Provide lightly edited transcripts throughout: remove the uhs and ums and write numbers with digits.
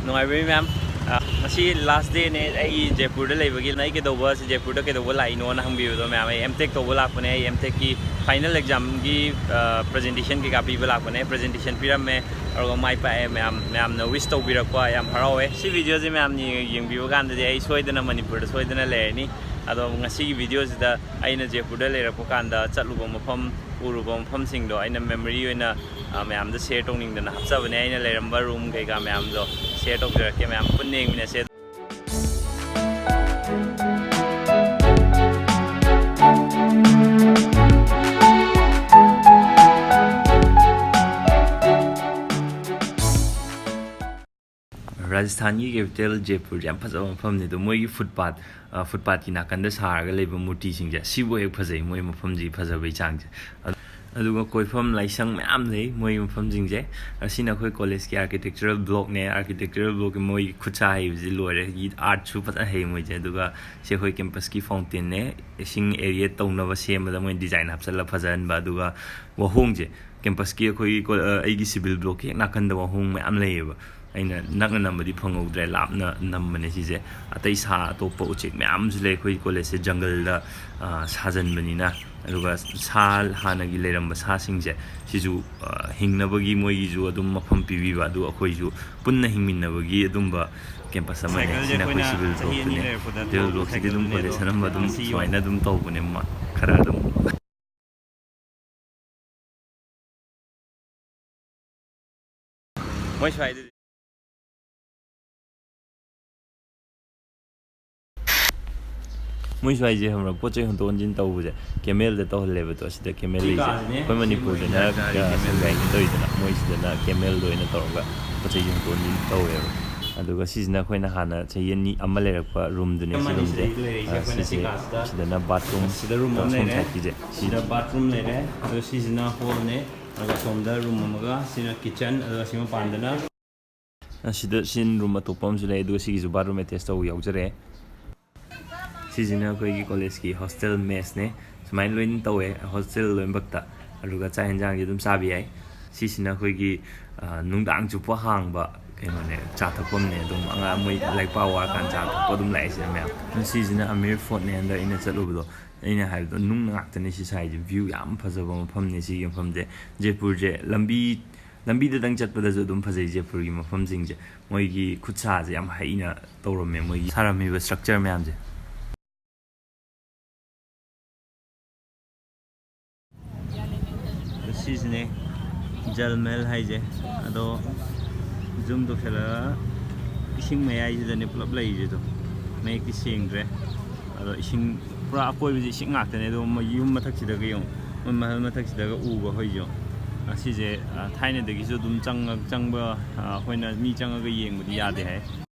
ꯅꯨꯡꯉꯥꯏꯕꯤ ꯃꯌꯥꯝ ꯉꯁꯤ ꯂꯥꯁ ꯗꯦꯅꯦ ꯑꯩ ꯖꯦꯄꯨꯔꯗ ꯂꯩꯕꯒꯤ ꯑꯩ ꯀꯩꯗꯧꯕ ꯖꯦꯄꯨꯔꯗ ꯀꯩꯗꯧꯕ ꯂꯥꯛꯏꯅꯣꯅ ꯍꯪꯕꯤꯕꯗꯣ ꯃꯌꯥꯝ ꯑꯩ M.Tech ꯇꯧꯕ ꯂꯥꯛꯄꯅꯦ ꯑꯩ M.Tech ꯀꯤ ꯐꯥꯏꯅꯦꯜ ꯑꯦꯛꯖꯥꯝꯒꯤ ꯄ꯭ꯔꯖꯦꯟꯇꯦꯁꯟ ꯀꯩꯀꯥ ꯄꯤꯕ ꯂꯥꯛꯄꯅꯦ ꯄ꯭ꯔꯖꯦꯟꯇꯦꯁꯟ ꯄꯤꯔꯝꯃꯦ ꯑꯗꯨꯒ ꯃꯥꯏ ꯄꯥꯛꯑꯦ ꯃꯌꯥꯝꯅ ꯋꯤꯁ ꯇꯧꯕꯤꯔꯛꯄ ꯌꯥꯝ ꯍꯔꯥꯎꯋꯦ ꯁꯤ ꯚꯤꯗꯤꯑꯣꯁꯦ ꯃꯌꯥꯝ ꯌꯦꯡꯕꯤꯕ ꯀꯥꯟꯗꯗꯤ ꯑꯩ ꯁꯣꯏꯗꯅ ꯃꯅꯤꯄꯨꯔꯗ ꯁꯣꯏꯗꯅ ꯂꯩꯔꯅꯤ ꯑꯗꯣ ꯉꯁꯤꯒꯤ ꯚꯤꯗꯤꯑꯣꯁꯤꯗ ꯑꯩꯅ ꯖꯦꯄꯨꯔꯗ ꯂꯩꯔꯛꯄ ꯀꯥꯟꯗ ꯆꯠꯂꯨꯕ ꯃꯐꯝ ꯎꯔꯨꯕ ꯃꯐꯝꯁꯤꯡꯗꯣ ꯑꯩꯅ ꯃꯦꯃꯣꯔꯤ ꯑꯣꯏꯅ ꯃꯌꯥꯝꯗ ꯁꯦꯌꯔ ꯇꯧꯅꯤꯡꯗꯅ ꯍꯥꯞꯆꯕꯅꯦ ꯑꯩꯅ ꯂꯩꯔꯝꯕ ꯔꯨꯝ ꯀꯩꯀꯥ ꯃꯌꯥꯝꯗꯣ ꯁꯦꯌꯔ ꯇꯧꯖꯔꯛꯀꯦ ꯃꯌꯥꯝ ꯄꯨꯟꯅ ꯌꯦꯡꯃꯤꯟꯅꯁꯦ राजस्थान की कैपिटल जयपुर याम फजब मफम ने दो मोई फुटपाथ की नाकंद सारगा लेबा मूर्ति सिंजे सिबो एक फजै मोई मफम जी फजबै चांग अदुगा कोइफम लाइसंग म्याम ले मोई मफम जिंजे असिना कोई कॉलेज की आर्किटेक्चरल ब्लॉक ने आर्किटेक्चरल ब्लॉक के मोई खुचा है जी लोरे ई आर्ट सु पता है मोई जे अदुगा से कोई कैंपस की फाउंटेन ने सिंग एरिया तौनबा सेमदा मोई डिजाइन हपसला फजन बा अदुगा वहोंग जे कैंपस की कोई आईगी सिविल ब्लॉक के नाकंद वहोंग म्याम लेबा अगर नग्न नम्बदी फंगौद्रे लापना नम्बने सिजे अतै सा अतोप उचेक म्यामसु ले अखोई कॉलेज से जंगल साजनबनिना अदुगा सा हानगी लेरंब सासिंगजे सिजु हिंगनबगी मोइगिजु अदुम मफम पिबिबा अदु अखोइजु पुन्ना हिंगमिन्नबगी अदुमबा कैंपस अमने सिना कोइ सिविल ब्लॉकने सिविल ब्लॉक सिदि अदुम कॉलेज नम्ब अदुम स्वाइना अदुम तौबने खरा अदुम मोइ स्वाइदि मोई स्वाइजे हमरा पोचे हंतो अंजिन तौबजे केमेल दे तौहलेबो तो सिदा केमेल लेजे कोइ मणिपुर दना संगाइ तोइदना मोई सिदना केमेल दोइना तौरगा पोचे हंतो अंजिन तौवेबो अदुगा सिजना खोइना हाना चयनि अमा लेरकपा रूम दुने सिरुमजे सिदना बाथरूम सिदा रूम लेरे सिदा बाथरूम लेरे अदु सिजना हॉल ने अदु सोमदा रूम अमगा सिना किचन अदु सिमा पांदना सिदा सिन रूम अतोपम जुले अदु सिगिजु बाथरूम अटैच तौ याउजरे सिजना कोई कॉलेज की हॉस्टल मेस ने सुमाइन लोइन तौए हॉस्टल लोइन बक्ता अरुगा चा हेंजांग एकदम चाबी है सिजना कोई की नुंगदांग चुप हांगबा कइनोने चा थपम ने दुम अंगा मोइ लाइक पावर कान चा थप दुम लाइसे मैम सिजना अमीर फोर्ट ने अंदर इन चलुबदो इन हाइबदो नुंग ngakतने सि साइड व्यू याम फजबो मफम ने सि मफम जे जयपुर जे लंबी दंग चटपदजु दुम फजै जयपुर की मफम जिंग जे मोइ की खुदसा जे याम हाइना तौरमे मोइ सारामिबो स्ट्रक्चर मैम जे सिजने जलमेल हाइजे अदो जूम तो खेला इसिंग मयाई जने पुलब लइजे तो मैं की सेंग्रे अदो इसिंग पुरा कोइ बिजि इसिंग ngakतने दो युम मथक सिदगा यो महल मथक सिदगा उबा होइजो असिजे थाइने दगिसु दुम चंगबा होइना मी चंगगा येंगबदि यादे है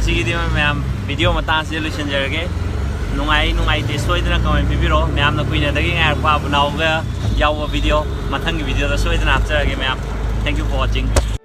मैम वीडियो मतांग से लुसनजरगे नुंगाइते सोइदना कमेंट पिबिरो मैम ना कुइना दगी ngayarpa बनावगा याव वीडियो मथंग वीडियो दा सोइदना हापचरगे ma'am thank you for watching